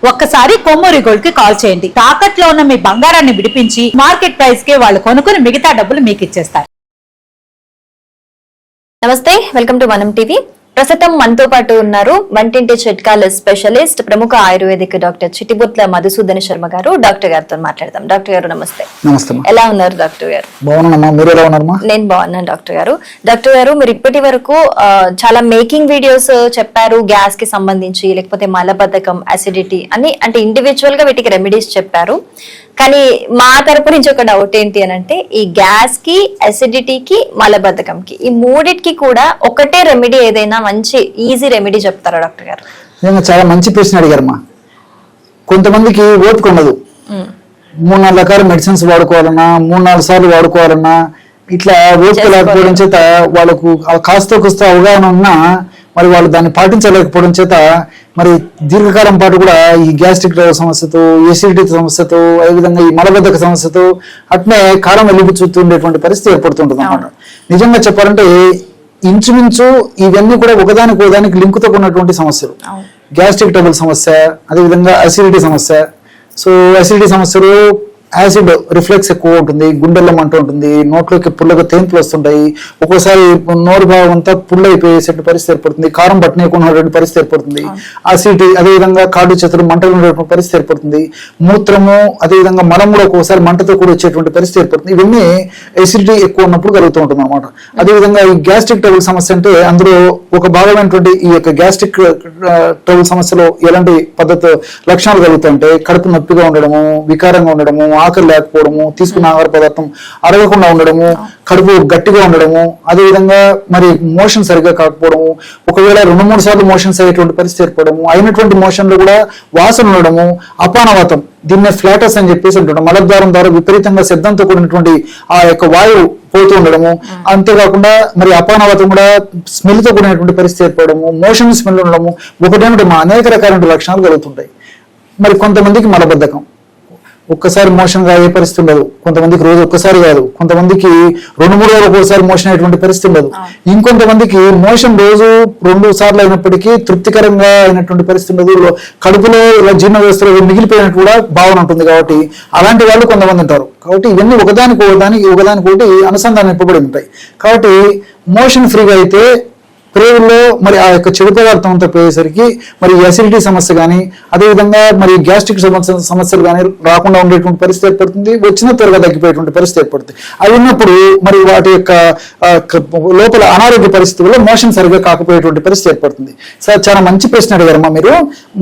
ఒక్కసారి కొమ్మూరి గోల్డ్ కి కాల్ చేయండి. తాకట్లో ఉన్న మీ బంగారాన్ని విడిపించి మార్కెట్ ప్రైస్ కి వాళ్ళు కొనుక్కుని మిగతా డబ్బులు మీకు ఇచ్చేస్తారు. నమస్తే, వెల్కమ్ టు మనం టీవీ. ప్రస్తుతం మనతో పాటు ఉన్నారు వంటింటి చిట్కాల స్పెషలిస్ట్, ప్రముఖ ఆయుర్వేదిక్ డాక్టర్ చిటిబుట్ల మధుసూదన్ శర్మ గారు. డాక్టర్ గారితో మాట్లాడదాం. డాక్టర్ గారు నమస్తే. నమస్తే. ఎలా ఉన్నారు డాక్టర్ గారు? బాగున్నానమ్మా, మీరు ఎలా ఉన్నారమ్మా? నేను బాగున్నాను డాక్టర్ గారు. డాక్టర్ గారు, మీరు ఇప్పటి వరకు చాలా మేకింగ్ వీడియోస్ చెప్పారు, గ్యాస్ కి సంబంధించి, లేకపోతే మలబద్ధకం, అసిడిటీ అని, అంటే ఇండివిజువల్ గా వీటికి రెమెడీస్ చెప్పారు. కానీ మా తరపు నుంచి ఒక డౌట్ ఏంటి అని అంటే, ఈ గ్యాస్ కి, అసిడిటీకి, మలబద్ధకంకి, ఈ మూడిటికి కూడా ఒకటే రెమెడీ, ఏదైనా మంచి ఈజీ రెమెడీ చెప్తారా డాక్టర్ గారు? చాలా మంచి ప్రశ్న అడిగారమ్మా. కొంతమందికి ఓపిక ఉండదు, 3-4 రకాల మెడిసిన్స్ వాడుకోవాలన్నా, 3-4 సార్లు వాడుకోవాలన్నా, ఇట్లా ఓపిక లేకపోవడం చేత వాళ్ళకు కాస్త కొస్త అవగాహన ఉన్నా మరి వాళ్ళు దాన్ని పాటించలేకపోవడం చేత మరి దీర్ఘకాలం పాటు కూడా ఈ గ్యాస్ట్రిక్ సమస్యతో, ఎసిడిటీ సమస్యతో, అదేవిధంగా ఈ మలబద్ధక సమస్యతో అట్నే కాలం వెలిపించుతుండేటువంటి పరిస్థితి ఏర్పడుతుంటుంది అన్నమాట. నిజంగా చెప్పాలంటే ఇంచుమించు ఇవన్నీ కూడా ఒకదానికి లింకుతో ఉన్నటువంటి సమస్యలు. గ్యాస్ట్రిక్ ట్రబుల్ సమస్య, అదేవిధంగా అసిడిటీ సమస్య. సో అసిడిటీ సమస్యలు యాసిడ్ రిఫ్లెక్స్ ఎక్కువ ఉంటుంది, గుండెల్లో మంట ఉంటుంది, నోట్లోకి పుల్లగా తేంపులు వస్తుంటాయి, ఒక్కోసారి నోరు భాగం అంతా పుల్ల అయిపోయేటువంటి పరిస్థితి ఏర్పడుతుంది, కారం పట్టనేకున్నటువంటి పరిస్థితి ఏర్పడుతుంది, అసిడిటీ, అదేవిధంగా కాళ్ళు చేతులు మంటలు ఉండేటువంటి పరిస్థితి ఏర్పడుతుంది, మూత్రము అదేవిధంగా మలం కూడా ఒక్కోసారి మంటతో కూడా వచ్చేటువంటి పరిస్థితి ఏర్పడుతుంది. ఇవన్నీ ఎసిడిటీ ఎక్కువ ఉన్నప్పుడు కలుగుతూ ఉంటుంది అనమాట. అదేవిధంగా ఈ గ్యాస్ట్రిక్ ట్రబుల్ సమస్య అంటే అందులో ఒక భాగమైనటువంటి ఈ యొక్క గ్యాస్ట్రిక్ ట్రబుల్ సమస్యలో ఎలాంటి పద్ధతి లక్షణాలు కలుగుతాయంటే, కడుపు నొప్పిగా ఉండడము, వికారంగా ఉండడము, ఆకలి లేకపోవడము, తీసుకున్న ఆహార పదార్థం అరగకుండా ఉండడము, కడుపు గట్టిగా ఉండడము, అదేవిధంగా మరి మోషన్ సరిగ్గా కాకపోవడము, ఒకవేళ 2-3 సార్లు మోషన్స్ అయ్యేటువంటి పరిస్థితి ఏర్పడము, అయినటువంటి మోషన్లు కూడా వాసన ఉండడము, అపానవాతం, దీన్నే ఫ్లాటస్ అని చెప్పేసి ఉంటుండడం, మలద్వారం ద్వారా విపరీతంగా శబ్దంతో కూడినటువంటి ఆ యొక్క వాయువు పోతూ ఉండడము, అంతేకాకుండా మరి అపానవాతం కూడా స్మెల్ తో కూడినటువంటి పరిస్థితి ఏర్పడము, మోషన్ స్మెల్ ఉండడము, ఒకటేమిటి అనేక రకాలైన లక్షణాలు కలుగుతుంటాయి. మరి కొంతమందికి మలబద్ధకం, ఒక్కసారి మోషన్ గా అయ్యే పరిస్థితి ఉండదు, కొంతమందికి రోజు ఒక్కసారి కాదు, కొంతమందికి 2-3 రోజులు ఒక్కోసారి మోషన్ అయ్యేటువంటి పరిస్థితి ఉండదు, ఇంకొంతమందికి మోషన్ రోజు 2 సార్లు అయినప్పటికీ తృప్తికరంగా అయినటువంటి పరిస్థితి ఉండదు, కడుపులో ఇలా జీర్ణ వ్యవస్థలో మిగిలిపోయినట్టు కూడా భావన ఉంటుంది. కాబట్టి అలాంటి వాళ్ళు కొంతమంది ఉంటారు. కాబట్టి ఇవన్నీ ఒకదానికొకటి అనుసంధానింపబడి ఉంటాయి. కాబట్టి మోషన్ ఫ్రీగా అయితే ప్రేగుల్లో మరి ఆ యొక్క చెడు పదార్థం అంతా పోయేసరికి మరి అసిడిటీ సమస్య కానీ, అదేవిధంగా మరి గ్యాస్ట్రిక్ సమస్యలు కానీ రాకుండా ఉండేటువంటి పరిస్థితి ఏర్పడుతుంది, వచ్చిన త్వరగా తగ్గిపోయేటువంటి పరిస్థితి ఏర్పడుతుంది. అవి ఉన్నప్పుడు మరి వాటి యొక్క లోపల అనారోగ్య పరిస్థితుల్లో మోషన్ సరిగ్గా కాకపోయేటువంటి పరిస్థితి ఏర్పడుతుంది. సార్, చాలా మంచి ప్రశ్న అడిగారమ్మా మీరు.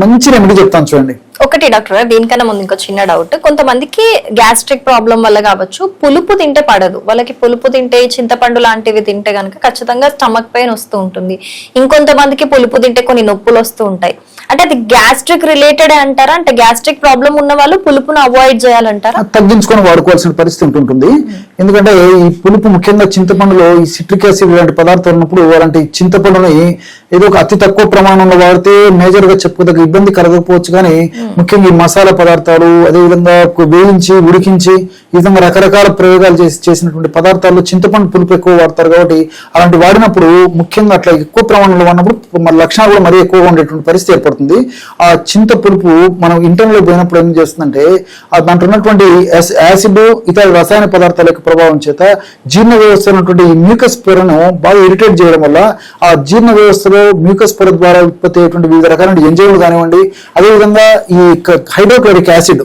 మంచి రెమెడీ చెప్తాను చూడండి. ఒకటి డాక్టర్, దీనికన్నా ముందు ఇంకో చిన్న డౌట్. కొంతమందికి గ్యాస్ట్రిక్ ప్రాబ్లం వల్ల కావచ్చు, పులుపు తింటే పడదు వాళ్ళకి. పులుపు తింటే, చింతపండు లాంటివి తింటే కనుక ఖచ్చితంగా స్టమక్ పెయిన్ వస్తూ ఉంటుంది. ఇంకొంతమందికి పులుపు తింటే కొన్ని నొప్పులు వస్తూ ఉంటాయి. అంటే అది గ్యాస్ట్రిక్ రిలేటెడ్ అంటారా? అంటే గ్యాస్ట్రిక్ ప్రాబ్లం ఉన్న వాళ్ళు పులుపును అవాయిడ్ చేయాలంటారా? తగ్గించుకొని వాడుకోవాల్సిన పరిస్థితి ఉంటుంది. ఎందుకంటే ఈ పులుపు ముఖ్యంగా చింతపండులో ఈ సిట్రిక్ యాసిడ్ లాంటి పదార్థాలు ఉన్నప్పుడు అలాంటి చింతపండుని ఏదో ఒక అతి తక్కువ ప్రమాణంలో వాడితే మేజర్ గా చెప్పుకోదగ్గ ఇబ్బంది కలగకపోవచ్చు. కానీ ముఖ్యంగా ఈ మసాలా పదార్థాలు, అదేవిధంగా వేయించి ఉడికించి ఈ విధంగా రకరకాల ప్రయోగాలు చేసినటువంటి పదార్థాల్లో చింతపండు పులుపు ఎక్కువ వాడతారు. కాబట్టి అలాంటి వాడినప్పుడు ముఖ్యంగా అట్లా ఎక్కువ ప్రమాణంలో వాడినప్పుడు మన లక్షణాలు కూడా మరీ ఎక్కువగా ఉండేటువంటి పరిస్థితి ఏర్పడుతుంది. ఆ చింత పులుపు మనం ఇంటర్లో పోయినప్పుడు ఏం చేస్తుందంటే, దాంట్లో ఉన్నటువంటి యాసిడ్, ఇతర రసాయన పదార్థాల యొక్క ప్రభావం చేత జీర్ణ వ్యవస్థ ఉన్నటువంటి ఈ మ్యూకస్ పొరను బాగా ఇరిటేట్ చేయడం వల్ల ఆ జీర్ణ వ్యవస్థలో మ్యూకస్ పొర ద్వారా ఉత్పత్తి అయ్యేటువంటి వివిధ రకాల ఎంజైమ్లు కానివ్వండి, అదేవిధంగా ఈ హైడ్రోక్లోరిక్ యాసిడ్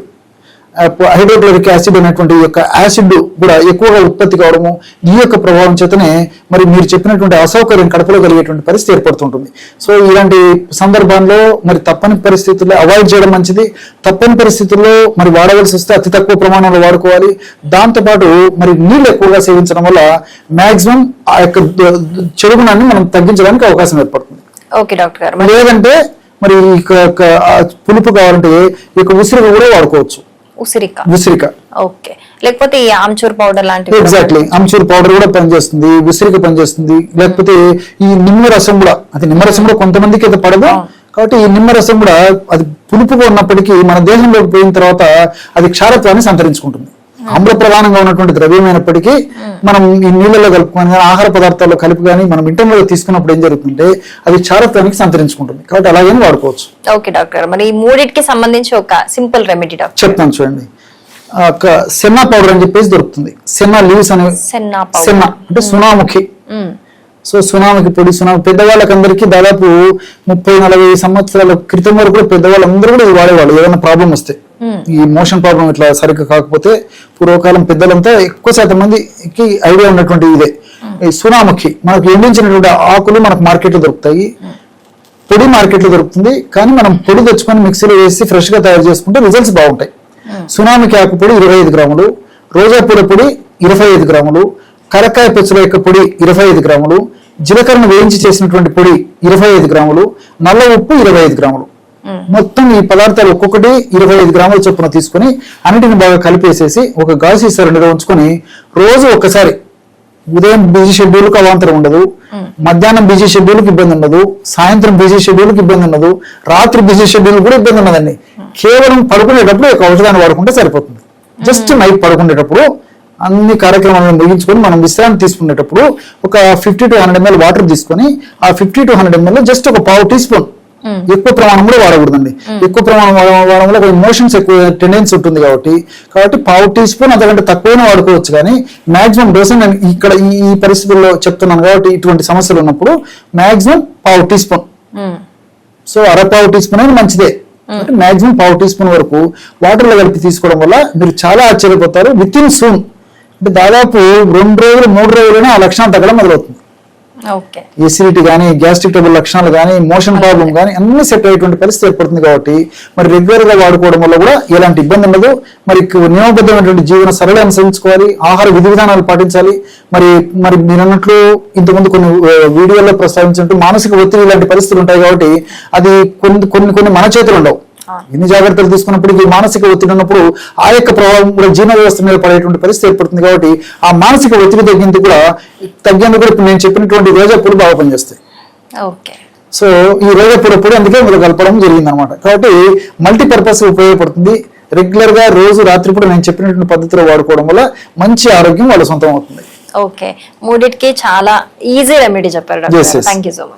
అనేటువంటి యొక్క యాసిడ్ కూడా ఎక్కువగా ఉత్పత్తి కావడము, ఈ యొక్క ప్రభావం చేతనే మరి మీరు చెప్పినటువంటి అసౌకర్యం కడుపులో కలిగేటువంటి పరిస్థితి ఏర్పడుతుంటుంది. సో ఇలాంటి సందర్భాల్లో మరి తప్పని పరిస్థితుల్లో అవాయిడ్ చేయడం మంచిది. తప్పని పరిస్థితుల్లో మరి వాడవలసి వస్తే అతి తక్కువ ప్రమాణంలో వాడుకోవాలి. దాంతోపాటు మరి నీళ్ళు ఎక్కువగా సేవించడం వల్ల మాక్సిమం ఆ యొక్క చెడుగుణాన్ని మనం తగ్గించడానికి అవకాశం ఏర్పడుతుంది. ఓకే డాక్టర్ గారు. లేదంటే మరి పులుపు కావాలంటే ఈ యొక్క ఉసిరిక కూడా వాడుకోవచ్చు. ఉసిరిక, ఓకే. లేకపోతే ఈ ఆమ్చూర్ పౌడర్ లాంటివి. ఎగ్జాక్ట్లీ, ఆమ్చూర్ పౌడర్ కూడా పనిచేస్తుంది, ఉసిరిక పనిచేస్తుంది. లేకపోతే ఈ నిమ్మరసం కూడా, అది నిమ్మరసం కూడా కొంతమందికి అయితే పడదు. కాబట్టి ఈ నిమ్మరసం కూడా అది పులుపుగా ఉన్నప్పటికీ మన దేహంలోకి పోయిన తర్వాత అది క్షారత్వాన్ని సంతరించుకుంటుంది. ఆమ్ల ప్రధానంగా ఉన్నటువంటి ద్రవ్యమైనప్పటికీ మనం ఈ నీళ్ళలో కలుపుకొని కానీ ఆహార పదార్థాల్లో కలిపి కానీ మనం ఇంటర్లో తీసుకున్నప్పుడు ఏం జరుగుతుంటే అది చారత్వానికి సంతరించుకుంటుంది, కాబట్టి అలాగే వాడుకోవచ్చు. ఓకే డాక్టర్, మరి ఈ మూడింటికి సంబంధించి ఒక సింపుల్ రెమెడీ డాక్టర్ చెప్తాను చూడండి. సెన్నా పౌడర్ అని చెప్పేసి దొరుకుతుంది. సెన్నా లీవ్స్ అనే సెన్నా అంటే సునాముఖి. సో సునాముఖి పొడి, పెద్దవాళ్ళకందరికీ దాదాపు 30-40 సంవత్సరాల క్రితం వరకు కూడా పెద్దవాళ్ళందరూ కూడా ఇది వాడేవాళ్ళు ఏదైనా ప్రాబ్లం వస్తే. ఈ మోషన్ ప్రాబ్లం ఇట్లా సరిగ్గా కాకపోతే పూర్వకాలం పెద్దలంతా ఎక్కువ శాతం మందికి ఐడియా ఉన్నటువంటి ఇదే ఈ సునాముఖి. మనకు ఎండించినటువంటి ఆకులు మనకు మార్కెట్లో దొరుకుతాయి, పొడి మార్కెట్లో దొరుకుతుంది. కానీ మనం పొడి తెచ్చుకొని మిక్సీలో వేసి ఫ్రెష్ గా తయారు చేసుకుంటే రిజల్ట్స్ బాగుంటాయి. సునామికి ఆకు పొడి 25 గ్రాములు, రోజా పూల పొడి 25 గ్రాములు, కరక్కాయ పెచ్చుల యొక్క పొడి 25 గ్రాములు, జీలకర్రను వేయించి చేసినటువంటి పొడి 25 గ్రాములు, నల్ల ఉప్పు 25 గ్రాములు. మొత్తం ఈ పదార్థాలు ఒక్కొక్కటి 25 గ్రాముల చొప్పున తీసుకుని అన్నిటిని బాగా కలిపేసేసి ఒక గాజు సీసా నిల్వ ఉంచుకొని రోజు ఒక్కసారి, ఉదయం బిజీ షెడ్యూల్కి అవాంతరం ఉండదు, మధ్యాహ్నం బిజీ షెడ్యూల్కి ఇబ్బంది ఉండదు, సాయంత్రం బిజీ షెడ్యూల్కి ఇబ్బంది ఉండదు, రాత్రి బిజీ షెడ్యూల్ కూడా ఇబ్బంది ఉండదండి. కేవలం పడుకునేటప్పుడు ఒక ఔషధాన్ని వాడుకుంటే సరిపోతుంది. జస్ట్ నైట్ పడుకునేటప్పుడు అన్ని కార్యక్రమాలను ముగించుకొని మనం విశ్రాంతి తీసుకునేటప్పుడు ఒక 50 to 100 ml వాటర్ తీసుకొని ఆ 50 to 100 ml జస్ట్ ఒక పావు టీ స్పూన్, ఎక్కువ ప్రమాణం కూడా వాడకూడదండి. ఎక్కువ ప్రమాణం వాడడం వల్ల మోషన్స్ ఎక్కువ టెండెన్సీ ఉంటుంది కాబట్టి పావు టీ స్పూన్ అంతకంటే తక్కువనే వాడుకోవచ్చు. కానీ మాక్సిమం డోస్ నేను ఇక్కడ ఈ పరిస్థితుల్లో చెప్తున్నాను కాబట్టి ఇటువంటి సమస్యలు ఉన్నప్పుడు మాక్సిమం పావు టీ స్పూన్, సో అరపావు టీ స్పూన్ అనేది మంచిదే. మాక్సిమం పావు టీ స్పూన్ వరకు వాటర్ లో కలిపి తీసుకోవడం వల్ల మీరు చాలా ఆశ్చర్యపోతారు. విత్ ఇన్ సూన్ అంటే దాదాపు 2 రోజులు 3 రోజులనే ఆ లక్షణాలు తగ్గడం మొదలవుతుంది. ఎసిడిటీ కానీ, గ్యాస్ట్రిక్ ట్రబుల్ లక్షణాలు కానీ, మోషన్ ప్రాబ్లం కానీ అన్ని సెట్ అయ్యేటువంటి పరిస్థితి ఏర్పడుతుంది. కాబట్టి మరి రెగ్యులర్ గా వాడుకోవడం వల్ల కూడా ఎలాంటి ఇబ్బంది ఉండదు. మరి నియమబద్ధమైనటువంటి జీవన సరళి అనుసరించుకోవాలి, ఆహార విధి విధానాలు పాటించాలి. మరి మీరు అన్నట్లు ఇంతకుముందు కొన్ని వీడియోల్లో ప్రస్తావించినట్టు మానసిక ఒత్తిడి ఇలాంటి పరిస్థితులు ఉంటాయి. కాబట్టి అది కొన్ని మన చేతులు ఉండవు. ఎన్ని జాగ్రత్తలు తీసుకున్నప్పటికీ మానసిక ఒత్తిడి ఉన్నప్పుడు ఆ యొక్క ప్రభావం కూడా జీర్ణ వ్యవస్థ మీద పడేటువంటి పరిస్థితి ఏర్పడుతుంది. కాబట్టి ఆ మానసిక ఒత్తిడి తగ్గేందుకు కూడా ఇప్పుడు నేను చెప్పినటువంటి రోజా పూలు బాగా పనిచేస్తాయి. సో ఈ రోజా పూల పొడి అందుకే మీరు కలపడం జరిగింది అనమాట. కాబట్టి మల్టీపర్పస్ ఉపయోగపడుతుంది. రెగ్యులర్ గా రోజు రాత్రి కూడా నేను చెప్పినటువంటి పద్ధతిలో వాడుకోవడం వల్ల మంచి ఆరోగ్యం వాళ్ళ సొంతం అవుతుంది. ఓకే, మూడిటికి చాలా ఈజీ రెమెడీ చెప్పారు డాక్టర్. Thank you so much.